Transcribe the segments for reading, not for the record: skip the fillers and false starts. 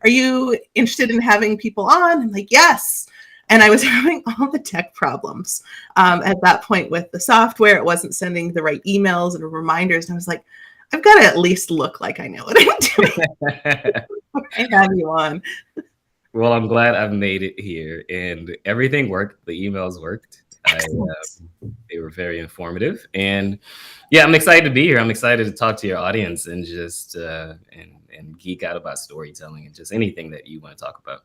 are you interested in having people on? I'm like, yes. And I was having all the tech problems at that point with the software. It wasn't sending the right emails and reminders. And I was like, I've got to at least look like I know what I'm doing. I have you on. Well, I'm glad I've made it here, and everything worked. The emails worked. They were very informative, and yeah, I'm excited to be here. I'm excited to talk to your audience and just and geek out about storytelling and just anything that you want to talk about.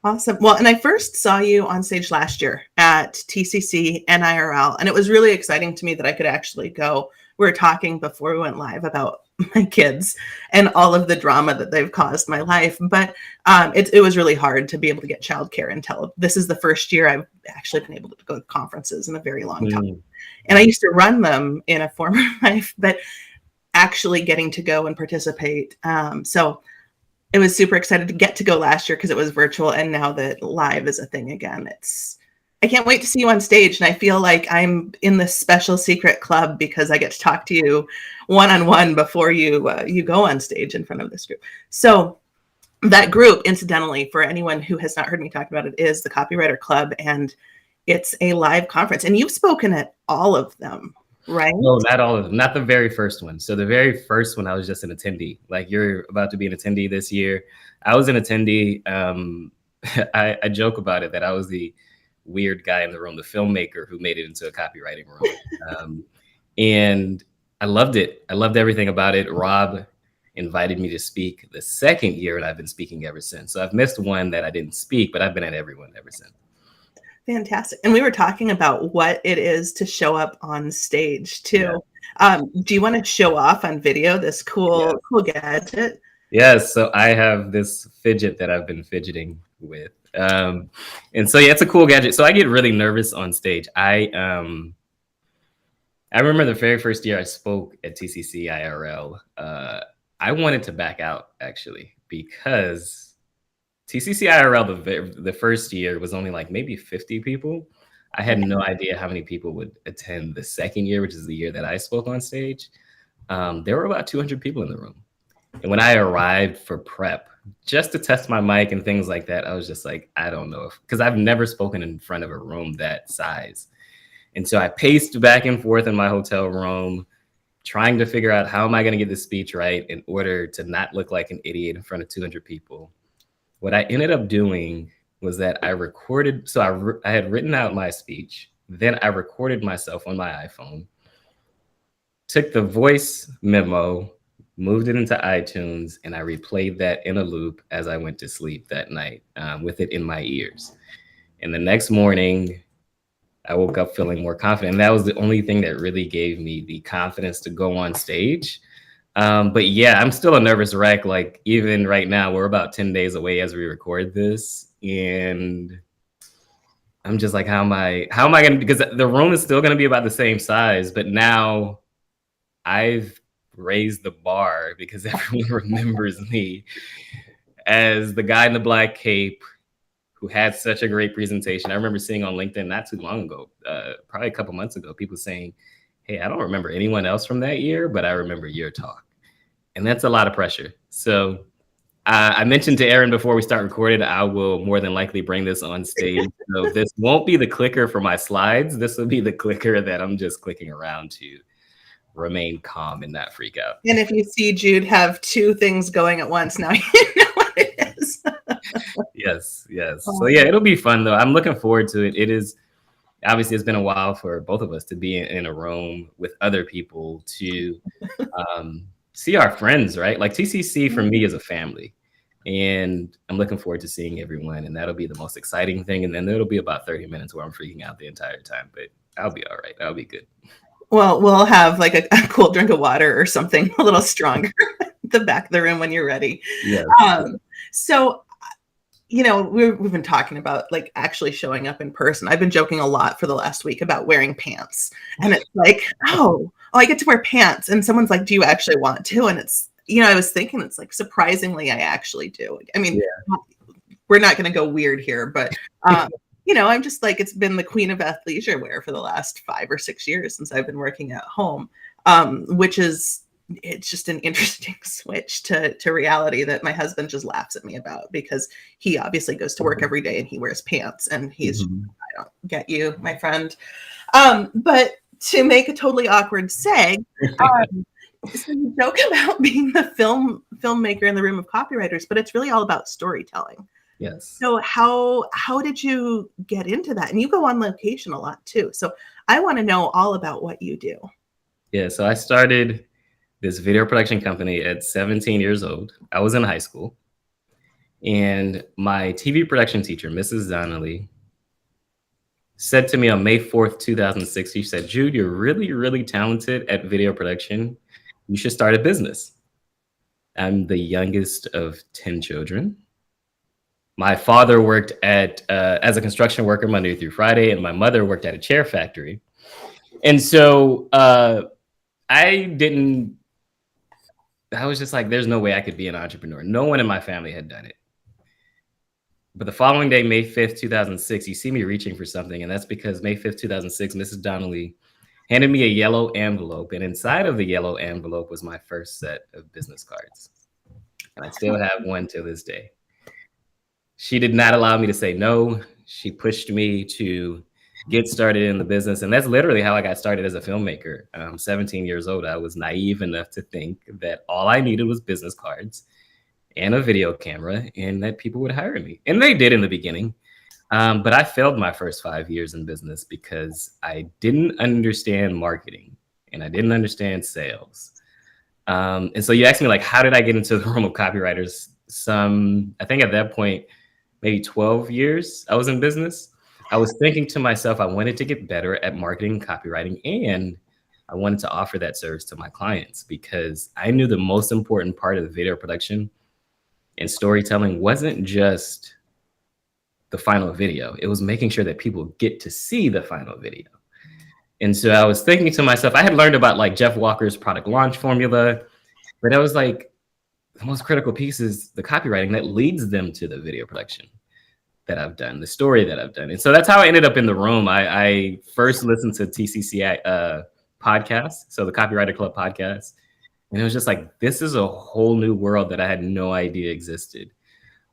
Awesome. Well, and I first saw you on stage last year at TCC and IRL, and it was really exciting to me that I could actually go. We were talking before we went live about my kids and all of the drama that they've caused my life. But it was really hard to be able to get childcare until this is the first year I've actually been able to go to conferences in a very long time. And I used to run them in a former life, but actually getting to go and participate. So it was super excited to get to go last year because it was virtual. And now that live is a thing again, I can't wait to see you on stage. And I feel like I'm in this special secret club because I get to talk to you one-on-one before you go on stage in front of this group. So that group, incidentally, for anyone who has not heard me talk about it, is the Copywriter Club. And it's a live conference. And you've spoken at all of them, right? No, not all of them. Not the very first one. So the very first one, I was just an attendee. Like, you're about to be an attendee this year. I was an attendee. I joke about it that I was the weird guy in the room, the filmmaker who made it into a copywriting room. And I loved it. I loved everything about it. Rob invited me to speak the second year, and I've been speaking ever since. So I've missed one that I didn't speak, but I've been at every one ever since. Fantastic. And we were talking about what it is to show up on stage too. Yeah. Do you want to show off on video this cool gadget? Yes. So I have this fidget that I've been fidgeting with. And so, yeah, it's a cool gadget. So I get really nervous on stage. I remember the very first year I spoke at TCC IRL. I wanted to back out, actually, because TCC IRL, the first year was only like maybe 50 people. I had no idea how many people would attend the second year, which is the year that I spoke on stage. There were about 200 people in the room. And when I arrived for prep, just to test my mic and things like that, I was just like, I don't know, because I've never spoken in front of a room that size. And so I paced back and forth in my hotel room, trying to figure out how am I going to get this speech right in order to not look like an idiot in front of 200 people. What I ended up doing was that I recorded. So I had written out my speech. Then I recorded myself on my iPhone, took the voice memo, moved it into iTunes, and I replayed that in a loop as I went to sleep that night with it in my ears. And the next morning, I woke up feeling more confident. And that was the only thing that really gave me the confidence to go on stage. But yeah, I'm still a nervous wreck. Like, even right now, we're about 10 days away as we record this. And I'm just like, how am I going to, because the room is still going to be about the same size, but now I've raised the bar because everyone remembers me as the guy in the black cape who had such a great presentation. I remember seeing on LinkedIn not too long ago, probably a couple months ago, people saying, hey, I don't remember anyone else from that year, but I remember your talk. And that's a lot of pressure. So I mentioned to Erin before we start recording, I will more than likely bring this on stage. So this won't be the clicker for my slides. This will be the clicker that I'm just clicking around to remain calm and not freak out. And if you see Jude have two things going at once, now you know what it is. Yes. So yeah, it'll be fun though. I'm looking forward to it. It is, obviously it's been a while for both of us to be in a room with other people to see our friends, right? Like TCC for me is a family, and I'm looking forward to seeing everyone, and that'll be the most exciting thing. And then it'll be about 30 minutes where I'm freaking out the entire time, but I'll be all right. I'll be good. Well, we'll have like a cool drink of water or something a little stronger at the back of the room when you're ready. Yeah. So, you know, we've been talking about like actually showing up in person. I've been joking a lot for the last week about wearing pants, and it's like, oh, I get to wear pants. And someone's like, do you actually want to? And it's, you know, I was thinking, it's like, surprisingly, I actually do. I mean, we're not going to go weird here, but you know, I'm just like, it's been the queen of athleisure wear for the last 5 or 6 years since I've been working at home, which is it's just an interesting switch to reality that my husband just laughs at me about, because he obviously goes to work every day and he wears pants, and he's, Mhm. I don't get you, my friend. But to make a totally awkward seg, so you joke about being the filmmaker in the room of copywriters, but it's really all about storytelling. Yes. So how did you get into that? And you go on location a lot too. So I want to know all about what you do. Yeah, so I started this video production company at 17 years old. I was in high school, and my TV production teacher, Mrs. Donnelly, said to me on May 4th, 2006, she said, "Jude, you're really, really talented at video production. You should start a business." I'm the youngest of 10 children. My father worked at as a construction worker Monday through Friday, and my mother worked at a chair factory. And so I didn't. I was just like, "There's no way I could be an entrepreneur." No one in my family had done it. But the following day, May 5th, 2006, you see me reaching for something, and that's because May 5th, 2006, Mrs. Donnelly handed me a yellow envelope, and inside of the yellow envelope was my first set of business cards, and I still have one to this day. She did not allow me to say no. She pushed me to get started in the business, and that's literally how I got started as a filmmaker. 17 years old, I was naive enough to think that all I needed was business cards and a video camera, and that people would hire me. And they did in the beginning. But I failed my first 5 years in business because I didn't understand marketing and I didn't understand sales. And so you asked me, like, how did I get into the realm of copywriters? I think at that point, maybe 12 years I was in business. I was thinking to myself, I wanted to get better at marketing and copywriting, and I wanted to offer that service to my clients because I knew the most important part of the video production and storytelling wasn't just the final video. It was making sure that people get to see the final video. And so I was thinking to myself, I had learned about like Jeff Walker's product launch formula, but I was like, the most critical piece is the copywriting that leads them to the video production that I've done, the story that I've done. And so that's how I ended up in the room. I first listened to TCCI podcast, so the Copywriter Club podcast. And it was just like, this is a whole new world that I had no idea existed.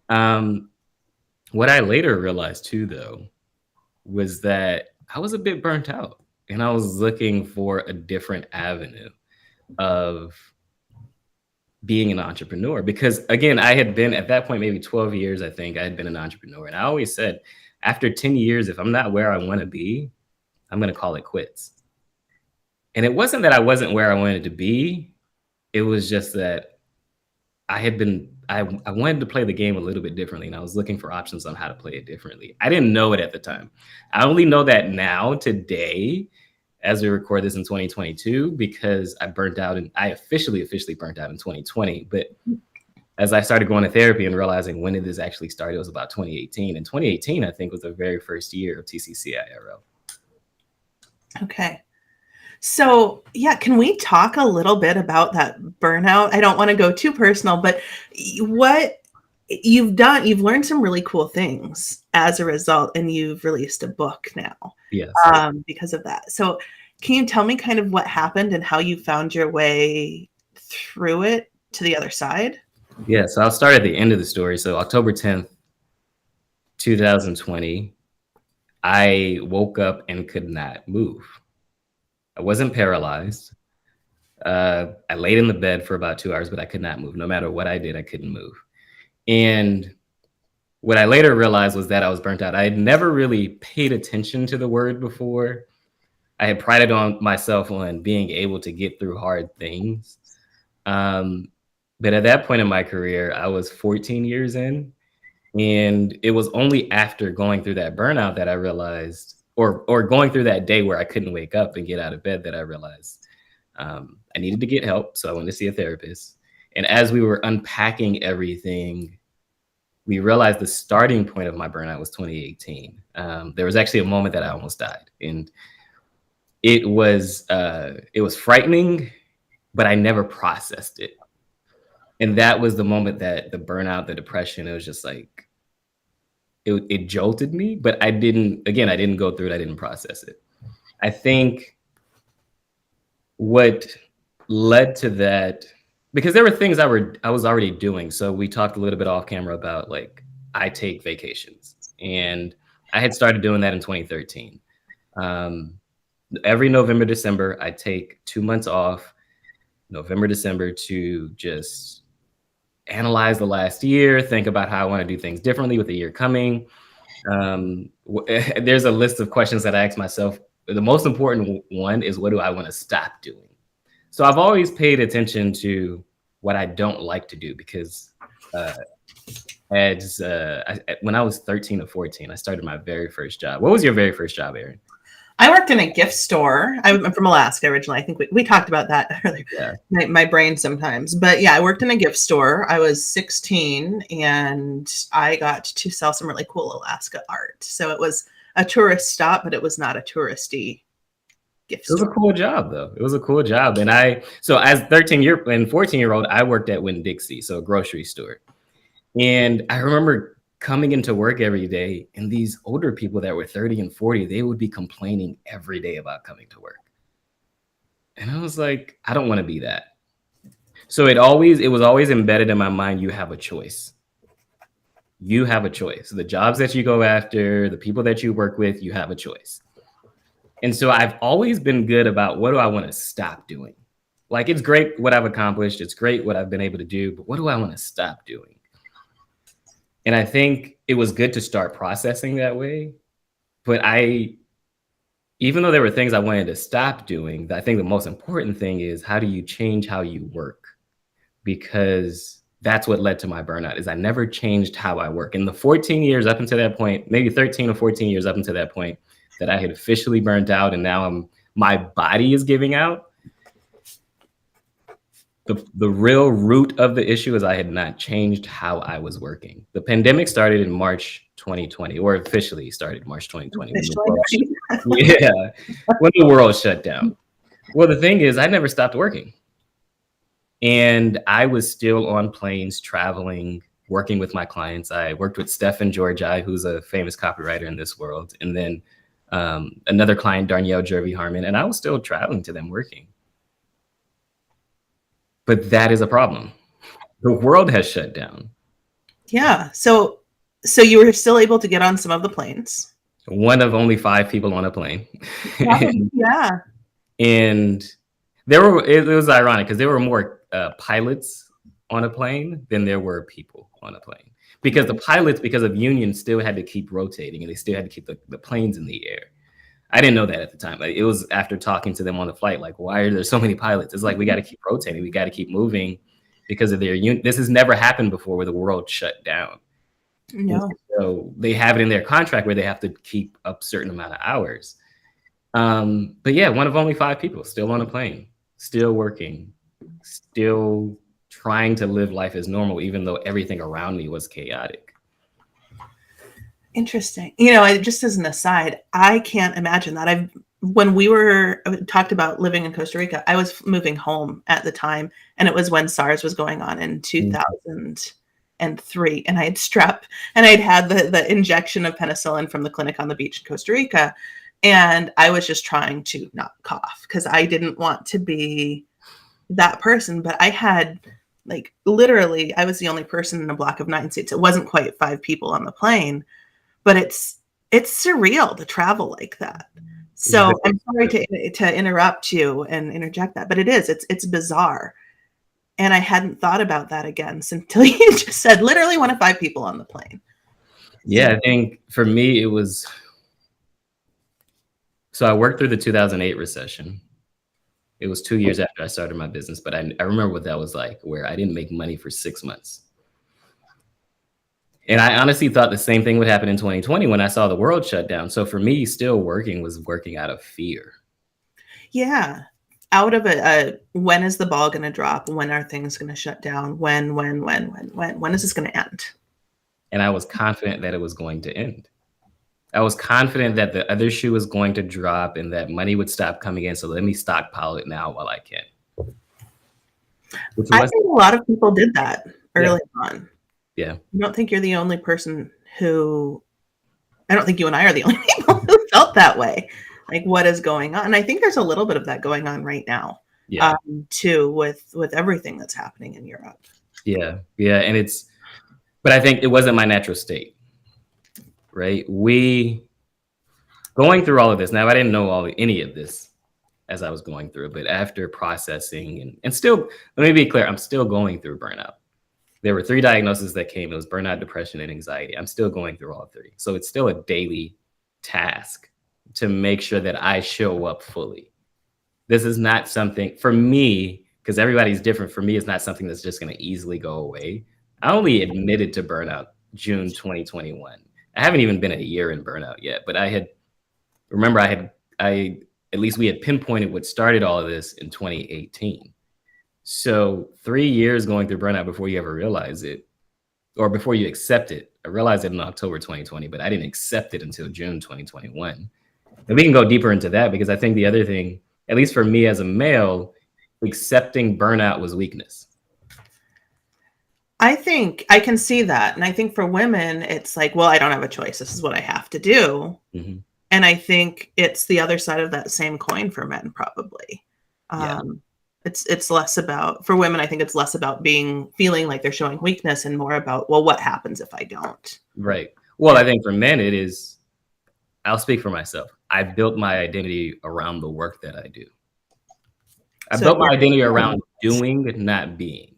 What I later realized too, though, was that I was a bit burnt out and I was looking for a different avenue of being an entrepreneur. Because again, I had been at that point, maybe 12 years, I think I had been an entrepreneur. And I always said, after 10 years, if I'm not where I want to be, I'm going to call it quits. And it wasn't that I wasn't where I wanted to be. It was just that I wanted to play the game a little bit differently, and I was looking for options on how to play it differently. I didn't know it at the time. I only know that now, today, as we record this in 2022, because I burnt out, and I officially burnt out in 2020. But as I started going to therapy and realizing when did this actually start, it was about 2018. And 2018, I think, was the very first year of TCC IRL. Okay. So, yeah, can we talk a little bit about that burnout? I don't want to go too personal, but what you've done, you've learned some really cool things as a result, and you've released a book now Yes. because of that. So, can you tell me kind of what happened and how you found your way through it to the other side? Yeah. So I'll start at the end of the story. So October 10th, 2020, I woke up and could not move. I wasn't paralyzed. I laid in the bed for about 2 hours, but I could not move. No matter what I did, I couldn't move. And what I later realized was that I was burnt out. I had never really paid attention to the word before. I had prided on myself on being able to get through hard things. But at that point in my career, I was 14 years in. And it was only after going through that burnout that I realized, or going through that day where I couldn't wake up and get out of bed, that I realized I needed to get help. So I went to see a therapist. And as we were unpacking everything, we realized the starting point of my burnout was 2018. There was actually a moment that I almost died, and it was frightening, but I never processed it. And that was the moment that the burnout, the depression, it was just like, it jolted me, but I didn't go through it. I didn't process it. I think what led to that because there were things I was already doing. So we talked a little bit off camera about like I take vacations, and I had started doing that in 2013. Um, every November, December, I take 2 months off, November, December, to just analyze the last year, think about how I want to do things differently with the year coming. There's a list of questions that I ask myself. The most important one is, what do I want to stop doing? So I've always paid attention to what I don't like to do because when I was 13 or 14, I started my very first job. What was your very first job, Erin? I worked in a gift store. I'm from Alaska originally. I think we talked about that earlier. Yeah. My brain sometimes. But yeah, I worked in a gift store. I was 16 and I got to sell some really cool Alaska art. So it was a tourist stop, but it was not a touristy gift store. It was a cool job though. It was a cool job. And so as 14-year-old, I worked at Winn-Dixie, so a grocery store. And I remember coming into work every day, and these older people that were 30 and 40, they would be complaining every day about coming to work. And I was like, I don't want to be that. So it was always embedded in my mind, you have a choice. You have a choice. The jobs that you go after, the people that you work with, you have a choice. And so I've always been good about, what do I want to stop doing? Like, it's great what I've accomplished. It's great what I've been able to do, but what do I want to stop doing? And I think it was good to start processing that way. But even though there were things I wanted to stop doing, I think the most important thing is, how do you change how you work? Because that's what led to my burnout, is I never changed how I work. In the 14 years up until that point, maybe 13 or 14 years up until that point, that I had officially burnt out, and now my body is giving out. The real root of the issue is I had not changed how I was working. The pandemic started in March 2020, or officially started March 2020. When the world shut down. Well, the thing is, I never stopped working. And I was still on planes, traveling, working with my clients. I worked with Stephen Georgi, who's a famous copywriter in this world. And then another client, Darnielle Jervey-Harmon, and I was still traveling to them, working. But that is a problem. The world has shut down. Yeah. So you were still able to get on some of the planes. One of only 5 people on a plane. Yeah. And it was ironic because there were more pilots on a plane than there were people on a plane. Because the pilots, because of unions, still had to keep rotating, and they still had to keep the planes in the air. I didn't know that at the time. Like, it was after talking to them on the flight, like, why are there so many pilots? It's like, we got to keep rotating. We got to keep moving because of their union. This has never happened before where the world shut down. No. So they have it in their contract where they have to keep a certain amount of hours. But yeah, one of only 5 people still on a plane, still working, still trying to live life as normal, even though everything around me was chaotic. Interesting. Just as an aside, I can't imagine that. When we talked about living in Costa Rica, I was moving home at the time, and it was when SARS was going on in 2003, and I had strep, and I'd had the injection of penicillin from the clinic on the beach in Costa Rica, and I was just trying to not cough because I didn't want to be that person. But I had, like, literally, I was the only person in a block of 9 seats. It wasn't quite 5 people on the plane. But it's surreal to travel like that. So I'm sorry to interrupt you and interject that, but it's bizarre. And I hadn't thought about that again until you just said literally one of 5 people on the plane. Yeah, I think for me, it was, so I worked through the 2008 recession. It was 2 years after I started my business, but I remember what that was like, where I didn't make money for 6 months. And I honestly thought the same thing would happen in 2020 when I saw the world shut down. So for me, still working was working out of fear. Yeah. Out of when is the ball going to drop? When are things going to shut down? When is this going to end? And I was confident that it was going to end. I was confident that the other shoe was going to drop and that money would stop coming in. So let me stockpile it now while I can. I think a lot of people did that early on. Yeah. I don't think you're the only person I don't think you and I are the only people who felt that way. Like, what is going on? And I think there's a little bit of that going on right now. Yeah. too, with everything that's happening in Europe. Yeah. Yeah. And but I think it wasn't my natural state, right? Going through all of this. Now, I didn't know any of this as I was going through, but after processing and still, let me be clear, I'm still going through burnout. There were 3 diagnoses that came. It was burnout, depression, and anxiety. I'm still going through all 3. So it's still a daily task to make sure that I show up fully. This is not something for me, because everybody's different. For me, it's not something that's just going to easily go away. I only admitted to burnout June 2021. I haven't even been a year in burnout yet, but at least we had pinpointed what started all of this in 2018. So 3 years going through burnout before you ever realize it, or before you accept it. I realized it in October 2020, but I didn't accept it until June 2021. And we can go deeper into that, because I think the other thing, at least for me as a male, accepting burnout was weakness. I think I can see that. And I think for women, it's like, well, I don't have a choice. This is what I have to do. Mm-hmm. And I think it's the other side of that same coin for men, probably. Yeah. It's less about, for women, I think it's less about feeling like they're showing weakness and more about, well, what happens if I don't? Right. Well, I think for men, I'll speak for myself. I built my identity around the work that I do. I built my identity around doing, not being,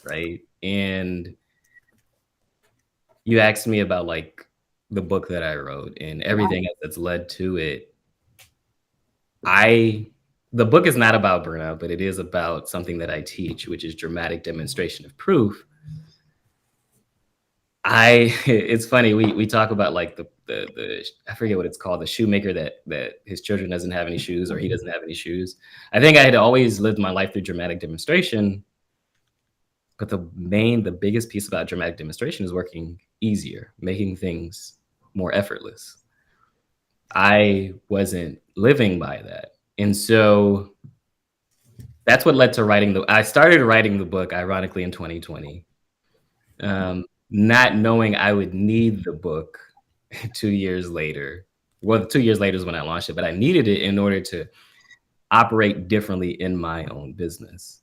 right? And you asked me about like the book that I wrote and everything else that's led to it. The book is not about burnout, but it is about something that I teach, which is dramatic demonstration of proof. It's funny, we talk about like the I forget what it's called, the shoemaker that his children doesn't have any shoes, or he doesn't have any shoes. I think I had always lived my life through dramatic demonstration, but the biggest piece about dramatic demonstration is working easier, making things more effortless. I wasn't living by that. And so that's what led to I started writing the book, ironically, in 2020. Not knowing I would need the book 2 years later. Well, 2 years later is when I launched it, but I needed it in order to operate differently in my own business.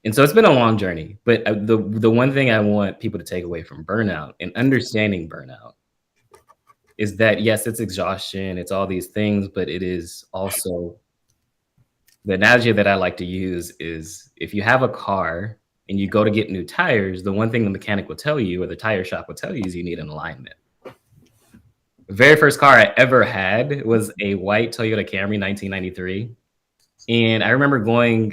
And so it's been a long journey, but the one thing I want people to take away from burnout and understanding burnout is that, yes, it's exhaustion, it's all these things, but it is also, the analogy that I like to use is, if you have a car and you go to get new tires, the one thing the mechanic will tell you, or the tire shop will tell you, is you need an alignment. The very first car I ever had was a white Toyota Camry, 1993. And I remember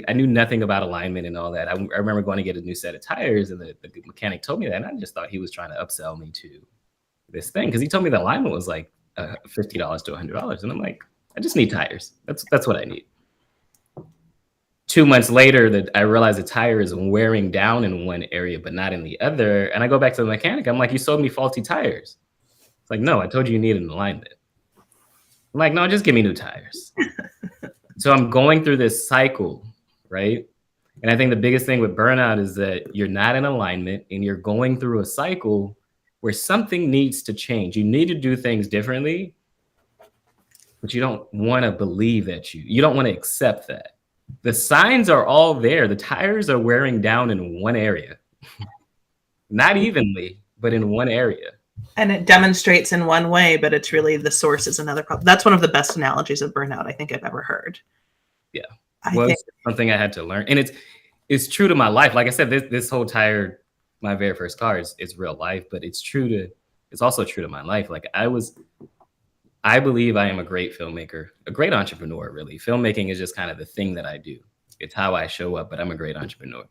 I knew nothing about alignment and all that. I remember going to get a new set of tires, and the mechanic told me that, and I just thought he was trying to upsell me to this thing, because he told me the alignment was like $50 to $100. And I'm like, I just need tires. That's what I need. 2 months later, I realized the tire is wearing down in one area, but not in the other. And I go back to the mechanic. I'm like, you sold me faulty tires. It's like, no, I told you you need an alignment. I'm like, no, just give me new tires. So I'm going through this cycle, right? And I think the biggest thing with burnout is that you're not in alignment, and you're going through a cycle where something needs to change. You need to do things differently, but you don't want to believe that you don't want to accept that. The signs are all there. The tires are wearing down in one area, not evenly, but in one area. And it demonstrates in one way, but it's really the source is another problem. That's one of the best analogies of burnout I think I've ever heard. Yeah. It's something I had to learn. And it's true to my life. Like I said, this whole tire, my very first car is real life, but it's also true to my life. Like I believe I am a great filmmaker, a great entrepreneur, really. Filmmaking is just kind of the thing that I do. It's how I show up, but I'm a great entrepreneur.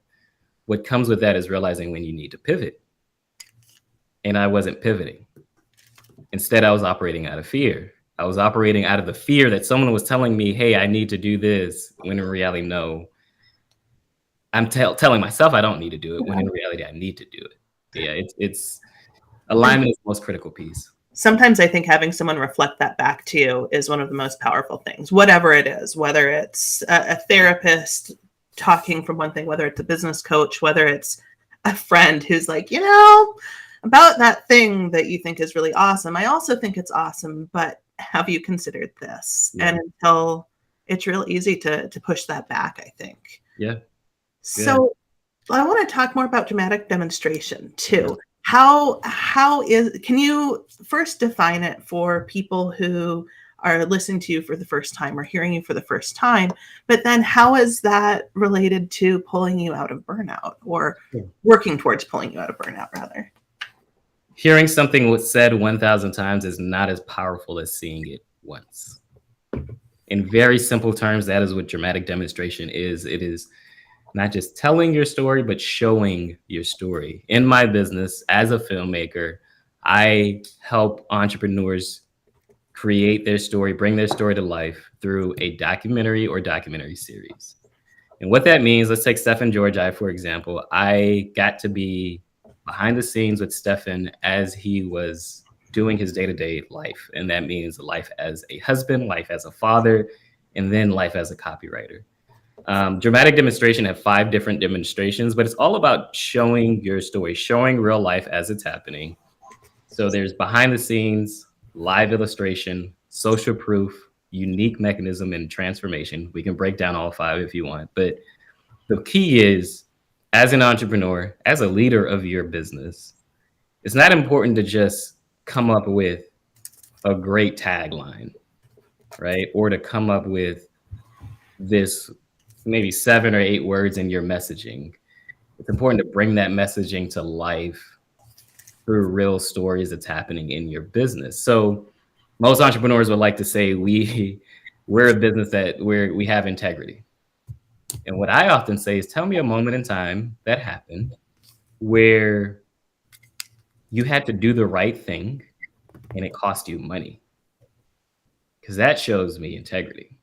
What comes with that is realizing when you need to pivot. And I wasn't pivoting. Instead, I was operating out of fear. I was operating out of the fear that someone was telling me, hey, I need to do this, when in reality, no. I'm telling myself I don't need to do it, when in reality, I need to do it. Yeah, it's alignment is the most critical piece. Sometimes I think having someone reflect that back to you is one of the most powerful things, whatever it is, whether it's a therapist talking from one thing, whether it's a business coach, whether it's a friend who's like, about that thing that you think is really awesome. I also think it's awesome, but have you considered this? Yeah. And until it's real easy to push that back, I think. Yeah. Yeah. So I want to talk more about dramatic demonstration Yeah. too. Can you first define it for people who are listening to you for the first time or hearing you for the first time, but then how is that related to pulling you out of burnout or working towards pulling you out of burnout rather? Hearing something was said 1,000 times is not as powerful as seeing it once. In very simple terms, that is what dramatic demonstration is. It is not just telling your story, but showing your story. In my business as a filmmaker, I help entrepreneurs create their story, bring their story to life through a documentary or documentary series. And what that means, let's take Stephen George, for example. I got to be behind the scenes with Stephen as he was doing his day-to-day life. And that means life as a husband, life as a father, and then life as a copywriter. Dramatic demonstration have 5 different demonstrations, but it's all about showing your story, showing real life as it's happening. So there's behind the scenes, live illustration, social proof, unique mechanism, and transformation. We can break down all 5 if you want, but the key is, as an entrepreneur, as a leader of your business, it's not important to just come up with a great tagline, right? Or to come up with this maybe 7 or 8 words in your messaging. It's important to bring that messaging to life through real stories that's happening in your business. So most entrepreneurs would like to say we're a business that we have integrity. And what I often say is, tell me a moment in time that happened where you had to do the right thing and it cost you money. Because that shows me integrity,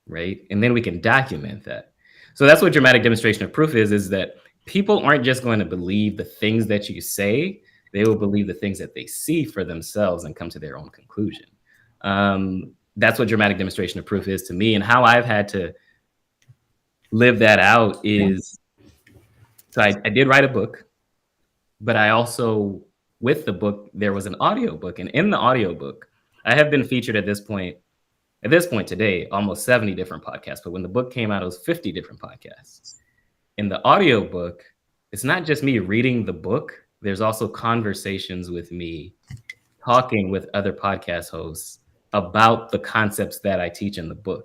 right? And then we can document that. So that's what dramatic demonstration of proof is that people aren't just going to believe the things that you say, they will believe the things that they see for themselves and come to their own conclusion. That's what dramatic demonstration of proof is to me. And how I've had to live that out is, so I did write a book, but I also, with the book, there was an audiobook. And in the audiobook, I have been featured at this point today, almost 70 different podcasts. But when the book came out, it was 50 different podcasts. In the audiobook, it's not just me reading the book. There's also conversations with me talking with other podcast hosts about the concepts that I teach in the book.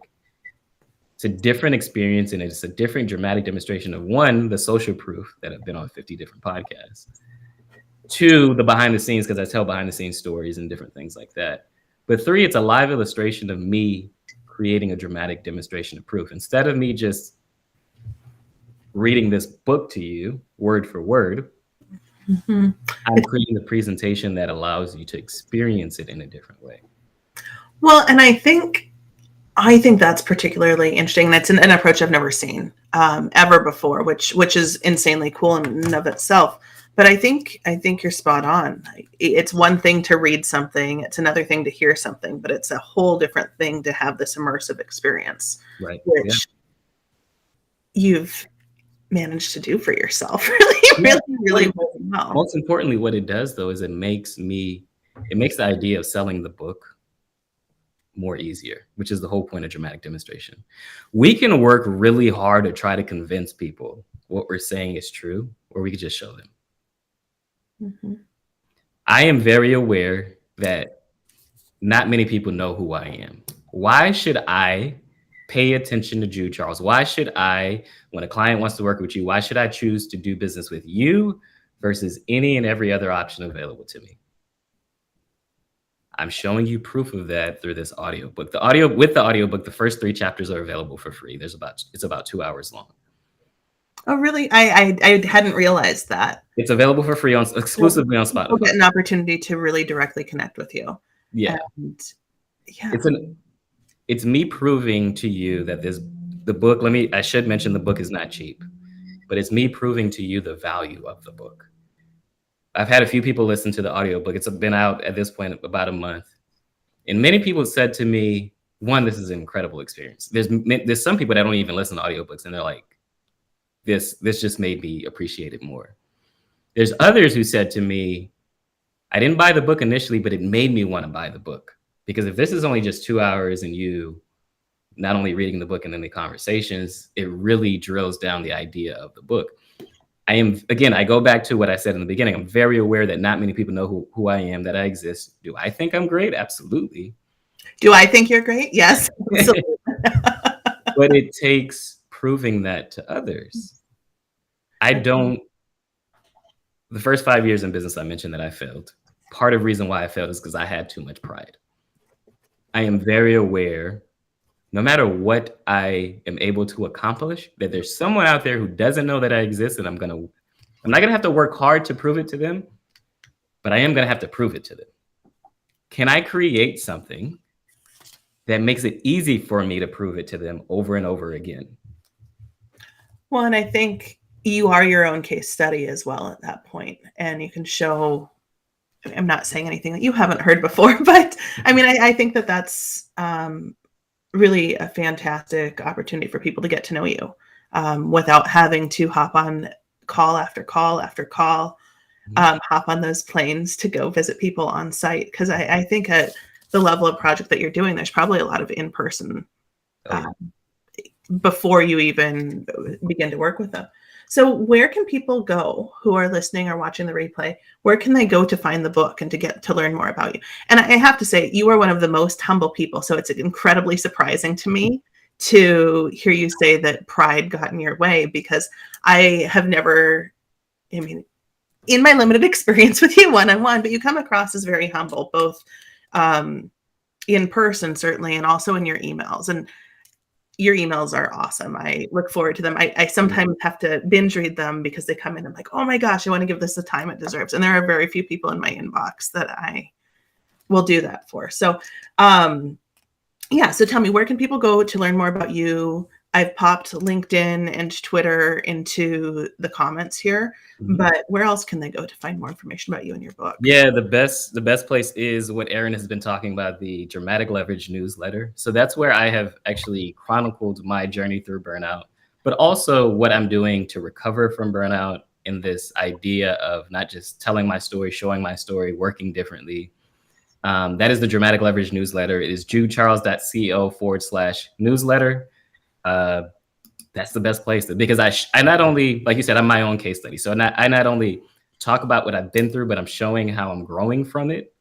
It's a different experience, and it's a different dramatic demonstration of, 1, the social proof that I've been on 50 different podcasts. 2, the behind the scenes, because I tell behind the scenes stories and different things like that. But 3, it's a live illustration of me creating a dramatic demonstration of proof. Instead of me just reading this book to you word for word, I'm creating a presentation that allows you to experience it in a different way. Well, and I think that's particularly interesting. That's an approach I've never seen ever before, which is insanely cool in and of itself. But I think you're spot on. It's one thing to read something, it's another thing to hear something, but it's a whole different thing to have this immersive experience, right? Which you've managed to do for yourself, really well. Most importantly, what it does though is it makes the idea of selling the book more easier, which is the whole point of dramatic demonstration. We can work really hard to try to convince people what we're saying is true, or we could just show them. I am very aware that not many people know who I am. Why should I pay attention to Jude Charles? Why should I, when a client wants to work with you, why should I choose to do business with you versus any and every other option available to me? I'm showing you proof of that through this audiobook. With the audiobook, the first 3 chapters are available for free. It's about 2 hours long. Oh, really? I hadn't realized that. It's available for free exclusively on Spotify. We'll get an opportunity to really directly connect with you. Yeah. And, yeah. It's me proving to you that the book, I should mention the book is not cheap, but it's me proving to you the value of the book. I've had a few people listen to the audiobook. It's been out at this point about a month. And many people said to me, 1, this is an incredible experience. There's some people that don't even listen to audiobooks, and they're like, this just made me appreciate it more. There's others who said to me, I didn't buy the book initially, but it made me want to buy the book. Because if this is only just 2 hours and you not only reading the book and then the conversations, it really drills down the idea of the book. I go back to what I said in the beginning. I'm very aware that not many people know who I am, that I exist. Do I think I'm great? Absolutely. Do I think you're great? Yes. But it takes proving that to others. The first 5 years in business, I mentioned that I failed. Part of the reason why I failed is because I had too much pride. I am very aware, no matter what I am able to accomplish, that there's someone out there who doesn't know that I exist, and I'm not gonna have to work hard to prove it to them, but I am gonna have to prove it to them. Can I create something that makes it easy for me to prove it to them over and over again? Well, and I think you are your own case study as well at that point, and you can show. I'm not saying anything that you haven't heard before, but I mean, I think that that's really a fantastic opportunity for people to get to know you without having to hop on call after call after call, hop on those planes to go visit people on site. Because I think at the level of project that you're doing, there's probably a lot of in-person before you even begin to work with them. So where can people go who are listening or watching the replay? Where can they go to find the book and to get to learn more about you? And I have to say, you are one of the most humble people. So it's incredibly surprising to me to hear you say that pride got in your way, because I have never, I mean, in my limited experience with you one-on-one, but you come across as very humble, both in person, certainly, and also in your emails. And your emails are awesome. I look forward to them. I sometimes have to binge read them because they come in. I'm like, oh my gosh, I want to give this the time it deserves. And there are very few people in my inbox that I will do that for. So, so tell me, where can people go to learn more about you? I've popped LinkedIn and Twitter into the comments here, but where else can they go to find more information about you and your book? Yeah, the best place is what Erin has been talking about, the Dramatic Leverage newsletter. So that's where I have actually chronicled my journey through burnout, but also what I'm doing to recover from burnout, in this idea of not just telling my story, showing my story, working differently. That is the Dramatic Leverage newsletter. It is judecharles.co/newsletter. That's the best place because I not only, like you said, I'm my own case study. So I not only talk about what I've been through, but I'm showing how I'm growing from it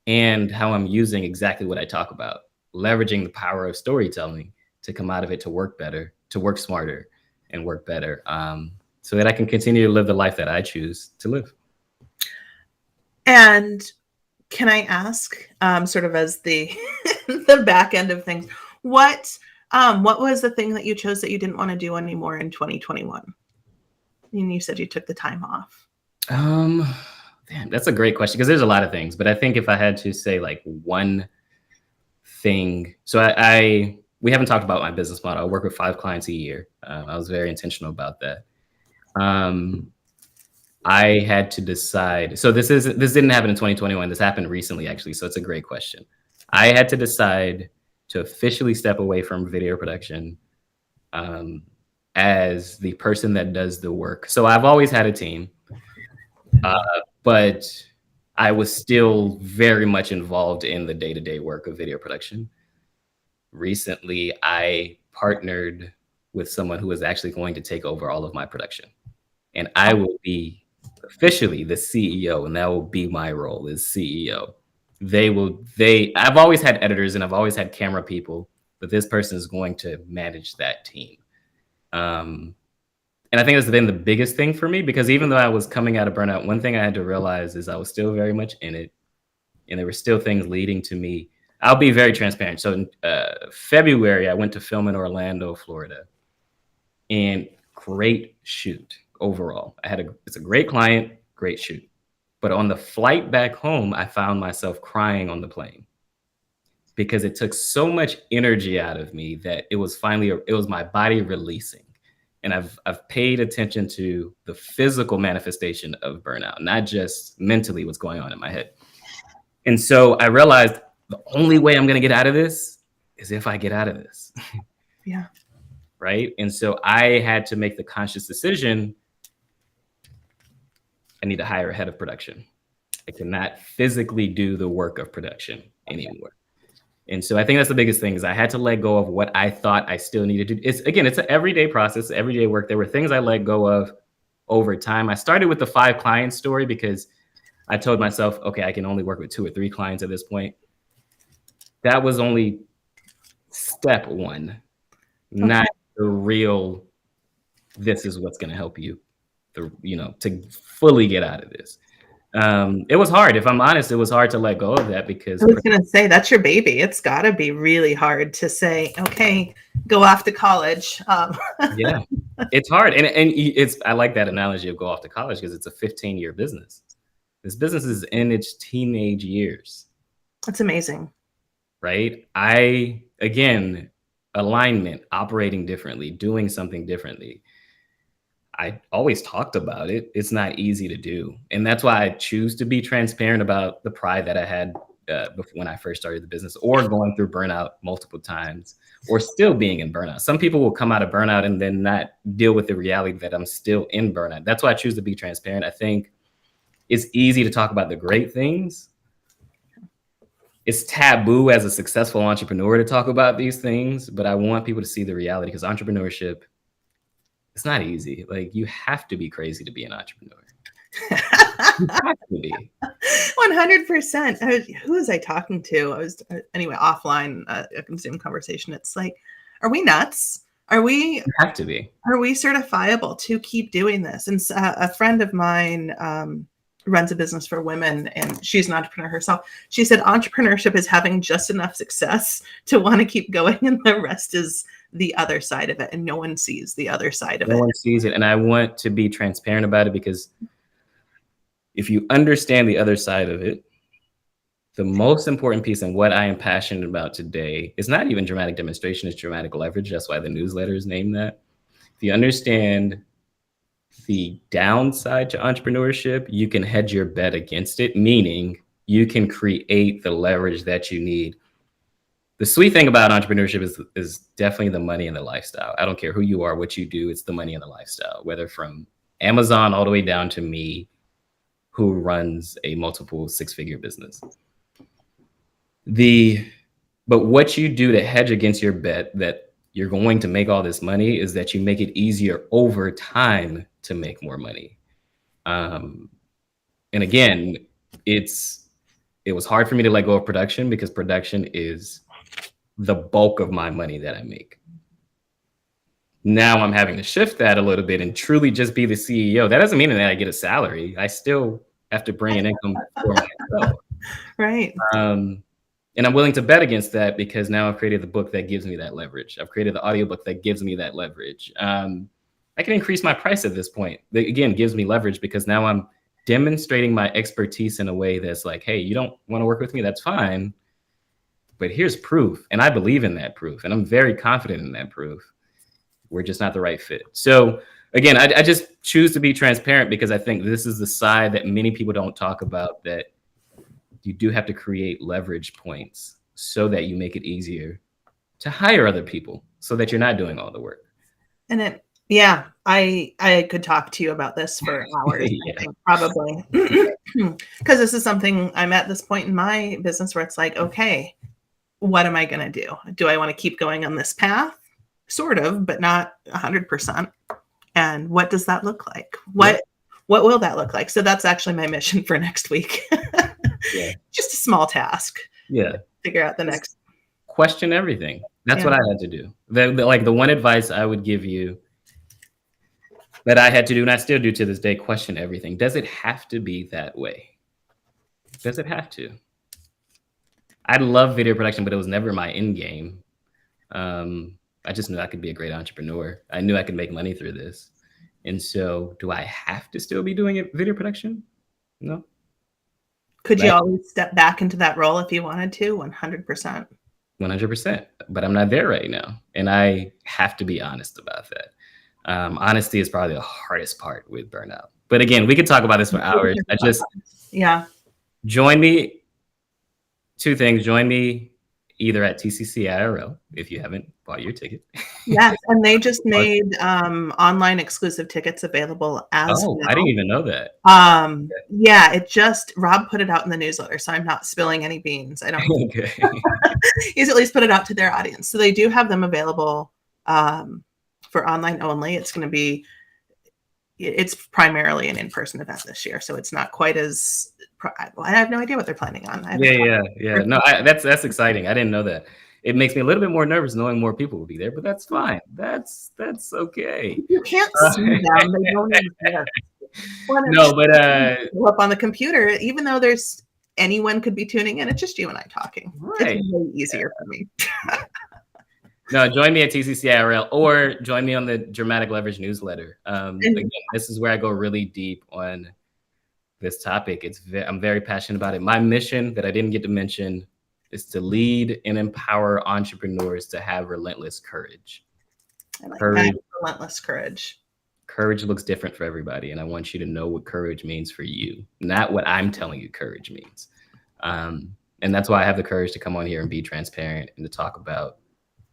and how I'm using exactly what I talk about, leveraging the power of storytelling to come out of it, to work better, to work smarter and work better, so that I can continue to live the life that I choose to live. And can I ask, sort of as the the back end of things, what was the thing that you chose that you didn't want to do anymore in 2021? And you said you took the time off. Damn, that's a great question, because there's a lot of things, but I think if I had to say like one thing, so we haven't talked about my business model. I work with 5 clients a year. I was very intentional about that. I had to decide. So this didn't happen in 2021. This happened recently, actually. So it's a great question. I had to decide to officially step away from video production as the person that does the work. So I've always had a team, but I was still very much involved in the day-to-day work of video production. Recently, I partnered with someone who is actually going to take over all of my production. And I will be officially the CEO, and that will be my role as CEO. I've always had editors and I've always had camera people, but this person is going to manage that team. And I think that's been the biggest thing for me, because even though I was coming out of burnout, one thing I had to realize is I was still very much in it, and there were still things leading to me. I'll be very transparent. So in February, I went to film in Orlando, Florida, and great shoot overall. It's a great client, great shoot. But on the flight back home, I found myself crying on the plane because it took so much energy out of me that it was my body releasing. And I've paid attention to the physical manifestation of burnout, not just mentally what's going on in my head. And so I realized the only way I'm going to get out of this is if I get out of this. Yeah. Right. And so I had to make the conscious decision. I need to hire a head of production. I cannot physically do the work of production anymore. And so I think that's the biggest thing is I had to let go of what I thought I still needed to do. It's an everyday process, everyday work. There were things I let go of over time. I started with the 5 client story because I told myself, okay, I can only work with 2 or 3 clients at this point. That was only step 1, not the real, this is what's going to help you, to fully get out of this. It was hard. If I'm honest, it was hard to let go of that because I was going to say, that's your baby. It's got to be really hard to say, okay, go off to college. Yeah, it's hard. And I like that analogy of go off to college because it's a 15-year business. This business is in its teenage years. That's amazing. Right? Again, alignment, operating differently, doing something differently. I always talked about it. It's not easy to do. And that's why I choose to be transparent about the pride that I had when I first started the business, or going through burnout multiple times, or still being in burnout. Some people will come out of burnout and then not deal with the reality that I'm still in burnout. That's why I choose to be transparent. I think it's easy to talk about the great things. It's taboo as a successful entrepreneur to talk about these things, but I want people to see the reality because entrepreneurship, it's not easy. Like, you have to be crazy to be an entrepreneur. You have to be. 100%. Who was I talking to? I was anyway offline, a Zoom conversation. It's like, are we nuts? You have to be. Are we certifiable to keep doing this? And a friend of mine runs a business for women, and she's an entrepreneur herself. She said entrepreneurship is having just enough success to want to keep going, and the rest is the other side of it, and no one sees the other side of it. No one sees it, and I want to be transparent about it because if you understand the other side of it, the most important piece and what I am passionate about today is not even dramatic demonstration, it's dramatic leverage. That's why the newsletter is named that. If you understand the downside to entrepreneurship, you can hedge your bet against it, meaning you can create the leverage that you need. The sweet thing about entrepreneurship is definitely the money and the lifestyle. I don't care who you are, what you do, it's the money and the lifestyle, whether from Amazon all the way down to me, who runs a multiple 6-figure business. But what you do to hedge against your bet that you're going to make all this money is that you make it easier over time to make more money. And again, it was hard for me to let go of production because production is the bulk of my money that I make. Now I'm having to shift that a little bit and truly just be the CEO. That doesn't mean that I get a salary. I still have to bring an income for myself. Right. And I'm willing to bet against that because now I've created the book that gives me that leverage. I've created the audiobook that gives me that leverage. I can increase my price at this point. That, again, gives me leverage because now I'm demonstrating my expertise in a way that's like, hey, you don't want to work with me? That's fine. But here's proof. And I believe in that proof. And I'm very confident in that proof. We're just not the right fit. So again, I just choose to be transparent because I think this is the side that many people don't talk about, that you do have to create leverage points so that you make it easier to hire other people so that you're not doing all the work. And I could talk to you about this for hours, Yeah. I think, probably. Because this is something I'm at this point in my business where it's like, okay, what am I going to do? Do I want to keep going on this path? Sort of, but not 100%. And what does that look like? What will that look like? So that's actually my mission for next week. Yeah. Just a small task. Yeah. Figure out the next. Question everything. That's what I had to do. The one advice I would give you that I had to do, and I still do to this day, question everything. Does it have to be that way? Does it have to? I love video production, but it was never my end game. I just knew I could be a great entrepreneur. I knew I could make money through this. And so do I have to still be doing video production? No. Could you always step back into that role if you wanted to? 100%. 100%. But I'm not there right now. And I have to be honest about that. Honesty is probably the hardest part with burnout. But again, we could talk about this for hours. Join me. 2 things. Join me either at TCC IRL if you haven't bought your ticket. Yes, and they just made online exclusive tickets available as Oh, I didn't well. even know that. Yeah, Rob put it out in the newsletter, so I'm not spilling any beans. I don't. Okay. He's at least put it out to their audience, so they do have them available for online only. It's primarily an in-person event this year, so it's not quite as. I have no idea what they're planning on. Yeah. No, that's exciting. I didn't know that. It makes me a little bit more nervous knowing more people will be there, but that's fine. That's okay. You can't see them; they don't exist. No, but up on the computer, even though there's anyone could be tuning in, it's just you and I talking. Right. It's way easier for me. No, join me at TCC IRL or join me on the Dramatic Leverage newsletter. Again, this is where I go really deep on this topic. I'm very passionate about it. My mission that I didn't get to mention is to lead and empower entrepreneurs to have relentless courage. I like that, relentless courage. Courage looks different for everybody, and I want you to know what courage means for you, not what I'm telling you courage means. And that's why I have the courage to come on here and be transparent and to talk about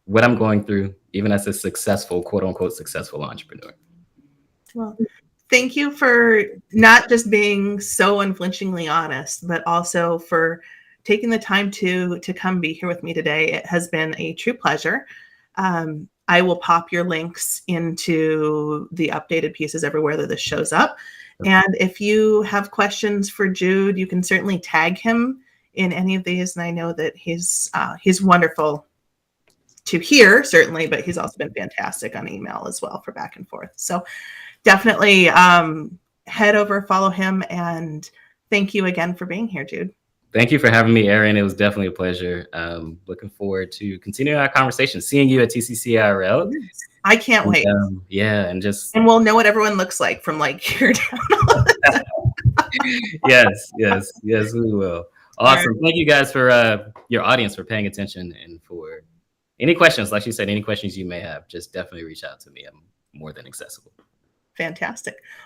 what I'm going through, even as a successful, quote unquote, successful entrepreneur. Well, thank you for not just being so unflinchingly honest, but also for taking the time to come be here with me today. It has been a true pleasure. I will pop your links into the updated pieces everywhere that this shows up. And if you have questions for Jude, you can certainly tag him in any of these. And I know that he's wonderful to hear, certainly, but he's also been fantastic on email as well for back and forth. So definitely head over, follow him, and thank you again for being here, Jude. Thank you for having me, Erin. It was definitely a pleasure. Looking forward to continuing our conversation, seeing you at TCC IRL. I can't wait. And we'll know what everyone looks like from like here down. Yes, we will. Awesome. Right. Thank you guys for your audience for paying attention, and for any questions, like she said, any questions you may have, just definitely reach out to me. I'm more than accessible. Fantastic.